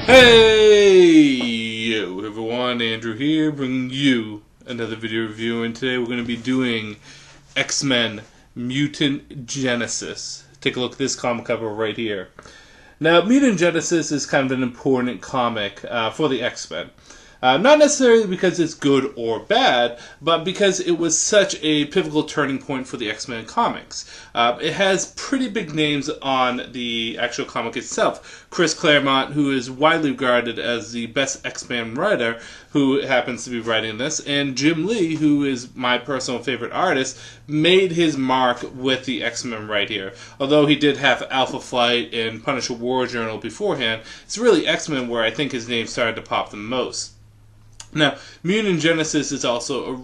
Hey, yo everyone, Andrew here, bringing you another video review, and today we're going to be doing X-Men Mutant Genesis. Take a look at this comic cover right here. Now, Mutant Genesis is kind of an important comic for the X-Men. Not necessarily because it's good or bad, but because it was such a pivotal turning point for the X-Men comics. It has pretty big names on the actual comic itself. Chris Claremont, who is widely regarded as the best X-Men writer, who happens to be writing this, and Jim Lee, who is my personal favorite artist, made his mark with the X-Men right here. Although he did have Alpha Flight and Punisher War Journal beforehand, it's really X-Men where I think his name started to pop the most. Now, Mutant Genesis is also a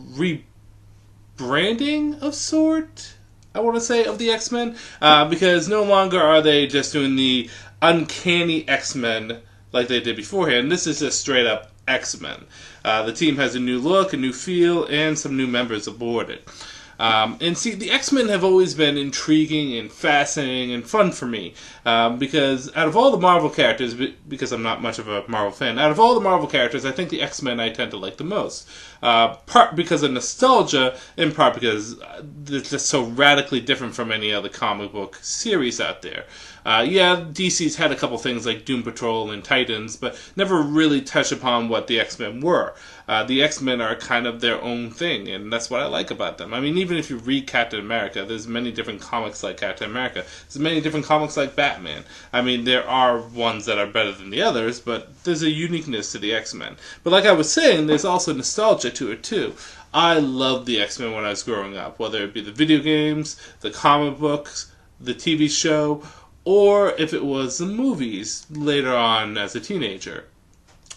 rebranding of sort, I want to say, of the X-Men, because no longer are they just doing the uncanny X-Men like they did beforehand. This is just straight up X-Men. The team has a new look, a new feel, and some new members aboard it. And see, the X-Men have always been intriguing and fascinating and fun for me, because out of all the Marvel characters, because I'm not much of a Marvel fan, out of all the Marvel characters, I think the X-Men I tend to like the most. Part because of nostalgia, and part because it's just so radically different from any other comic book series out there. DC's had a couple things like Doom Patrol and Titans, but never really touched upon what the X-Men were. The X-Men are kind of their own thing, and that's what I like about them. I mean, even if you read Captain America, there's many different comics like Captain America. There's many different comics like Batman. I mean, there are ones that are better than the others, but there's a uniqueness to the X-Men. But like I was saying, there's also nostalgia to it, too. I loved the X-Men when I was growing up, whether it be the video games, the comic books, the TV show, or if it was the movies later on as a teenager.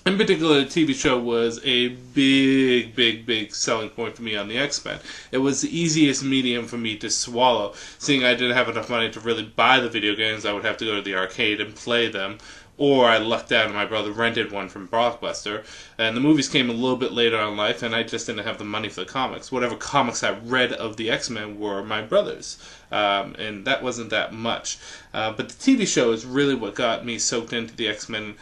In particular, the TV show was a big selling point for me on the X-Men. It was the easiest medium for me to swallow. Seeing I didn't have enough money to really buy the video games, I would have to go to the arcade and play them. Or I lucked out and my brother rented one from Blockbuster. And the movies came a little bit later in life, and I just didn't have the money for the comics. Whatever comics I read of the X-Men were my brother's. And that wasn't that much. But the TV show is really what got me soaked into the X-Men.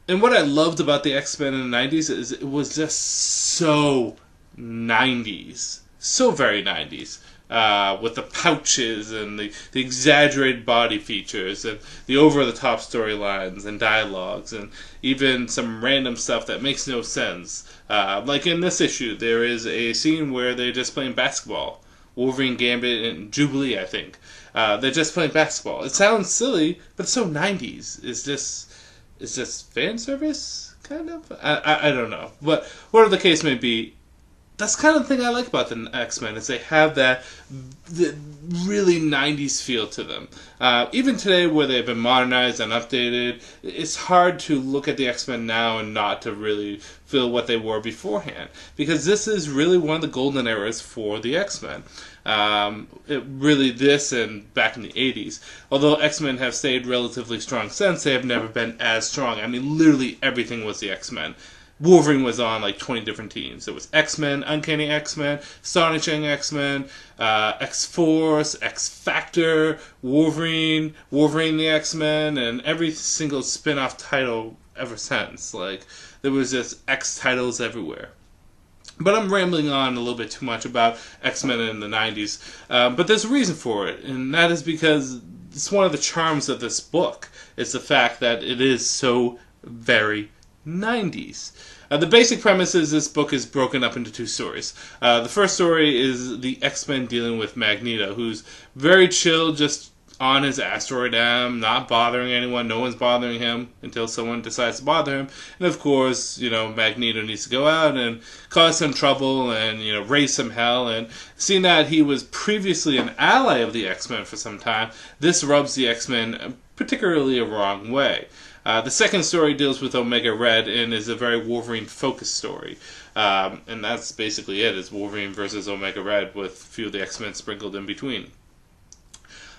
And what I loved about the X-Men in the 90s is it was just so 90s. So very 90s. With the pouches and the exaggerated body features and the over-the-top storylines and dialogues and even some random stuff that makes no sense. Like in this issue, there is a scene where they're just playing basketball. Wolverine, Gambit, and Jubilee, I think. They're just playing basketball. It sounds silly, but it's so 90s. It's just fan service, kind of? I don't know. But whatever the case may be, that's kind of the thing I like about the X-Men, is they have the really 90s feel to them. Even today, where they've been modernized and updated, it's hard to look at the X-Men now and not to really feel what they were beforehand. Because this is really one of the golden eras for the X-Men. This and back in the 80s. Although X-Men have stayed relatively strong since, they have never been as strong. I mean, literally everything was the X-Men. Wolverine was on like 20 different teams. There was X-Men, Uncanny X-Men, Astonishing X-Men, X-Force, X-Factor, Wolverine the X-Men, and every single spin-off title ever since. Like, there was just X titles everywhere. But I'm rambling on a little bit too much about X-Men in the 90s. But there's a reason for it, and that is because it's one of the charms of this book. It's the fact that it is so very 90s. The basic premise is this book is broken up into two stories. The first story is the X-Men dealing with Magneto, who's very chill, just on his asteroid M, not bothering anyone. No one's bothering him until someone decides to bother him. And of course, Magneto needs to go out and cause some trouble and, raise some hell. And seeing that he was previously an ally of the X-Men for some time, this rubs the X-Men particularly a wrong way. The second story deals with Omega Red and is a very Wolverine-focused story. And that's basically it. It's Wolverine versus Omega Red with a few of the X-Men sprinkled in between.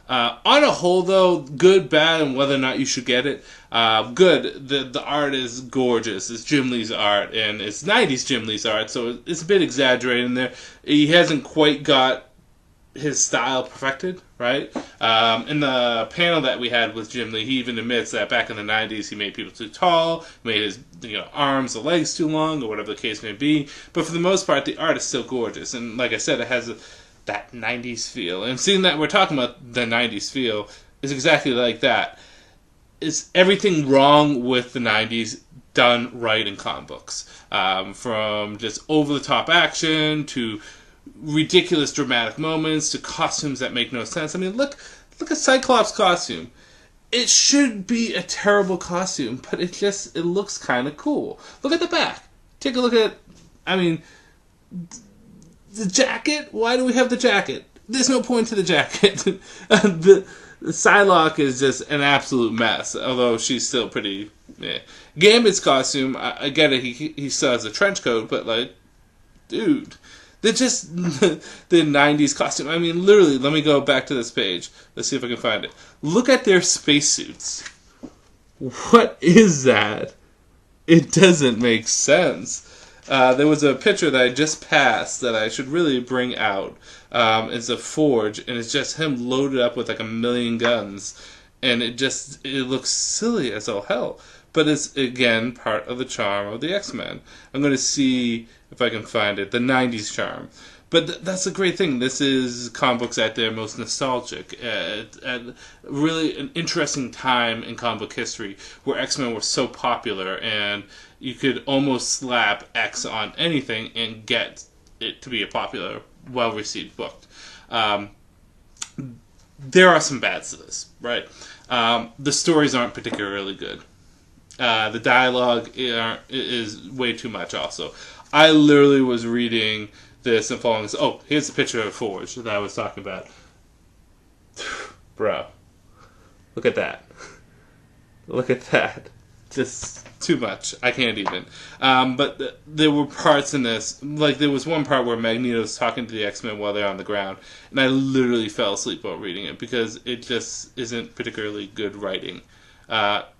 On a whole, though, good, bad, and whether or not you should get it, good. The art is gorgeous. It's Jim Lee's art, and it's 90s Jim Lee's art, so it's a bit exaggerated in there. He hasn't quite got his style perfected, right? In the panel that we had with Jim Lee, he even admits that back in the 90s he made people too tall, made his arms or legs too long, or whatever the case may be. But for the most part, the art is still gorgeous. And like I said, it has that 90s feel. And seeing that we're talking about the 90s feel is exactly like that. Is everything wrong with the 90s done right in comic books? From just over-the-top action to ridiculous dramatic moments to costumes that make no sense. I mean, look at Cyclops' costume. It should be a terrible costume, but it looks kind of cool. Look at the back. Take a look at, I mean, the jacket. Why do we have the jacket? There's no point to the jacket. The Psylocke is just an absolute mess, although she's still pretty. Yeah. Gambit's costume, I get it. He still has a trench coat, but like, dude. They're just the 90s costume. I mean, literally, let me go back to this page. Let's see if I can find it. Look at their spacesuits. What is that? It doesn't make sense. There was a picture that I just passed that I should really bring out. It's a forge, and it's just him loaded up with like 1,000,000 guns. And it looks silly as all hell. But it's, again, part of the charm of the X-Men. I'm going to see if I can find it. The 90s charm. But that's a great thing. This is comic books at their most nostalgic. At really an interesting time in comic book history where X-Men were so popular and you could almost slap X on anything and get it to be a popular, well-received book. There are some bads to this, right? The stories aren't particularly good. The dialogue is way too much also. I literally was reading this and following this. Oh, here's the picture of Forge that I was talking about. Bro. Look at that. Look at that. Just too much. I can't even. But there were parts in this. Like, there was one part where Magneto's talking to the X-Men while they're on the ground. And I literally fell asleep while reading it because it just isn't particularly good writing. No,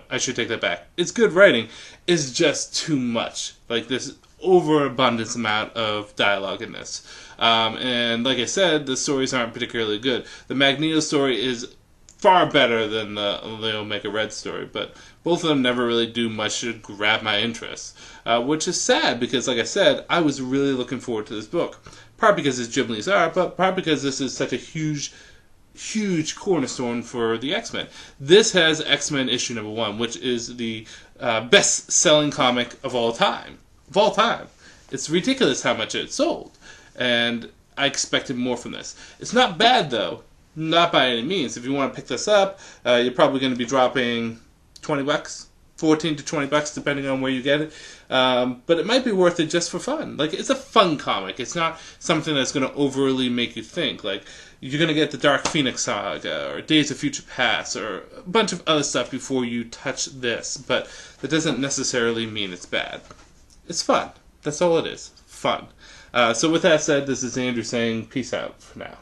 I should take that back. It's good writing. It's just too much. Like, this overabundance amount of dialogue in this. And like I said, the stories aren't particularly good. The Magneto story is far better than the Omega Red story, but both of them never really do much to grab my interest. Which is sad, because like I said, I was really looking forward to this book. Part because it's Jim Lee's art, but part because this is such a huge cornerstone for the X-Men. This has X-Men issue number 1, which is the best-selling comic of all time. Of all time. It's ridiculous how much it sold. And I expected more from this. It's not bad, though. Not by any means. If you want to pick this up, you're probably going to be dropping $20, $14 to $20, depending on where you get it. But it might be worth it just for fun. Like, it's a fun comic. It's not something that's going to overly make you think. Like, you're going to get the Dark Phoenix saga, or Days of Future Past, or a bunch of other stuff before you touch this. But that doesn't necessarily mean it's bad. It's fun. That's all it is. Fun. So with that said, this is Andrew saying peace out for now.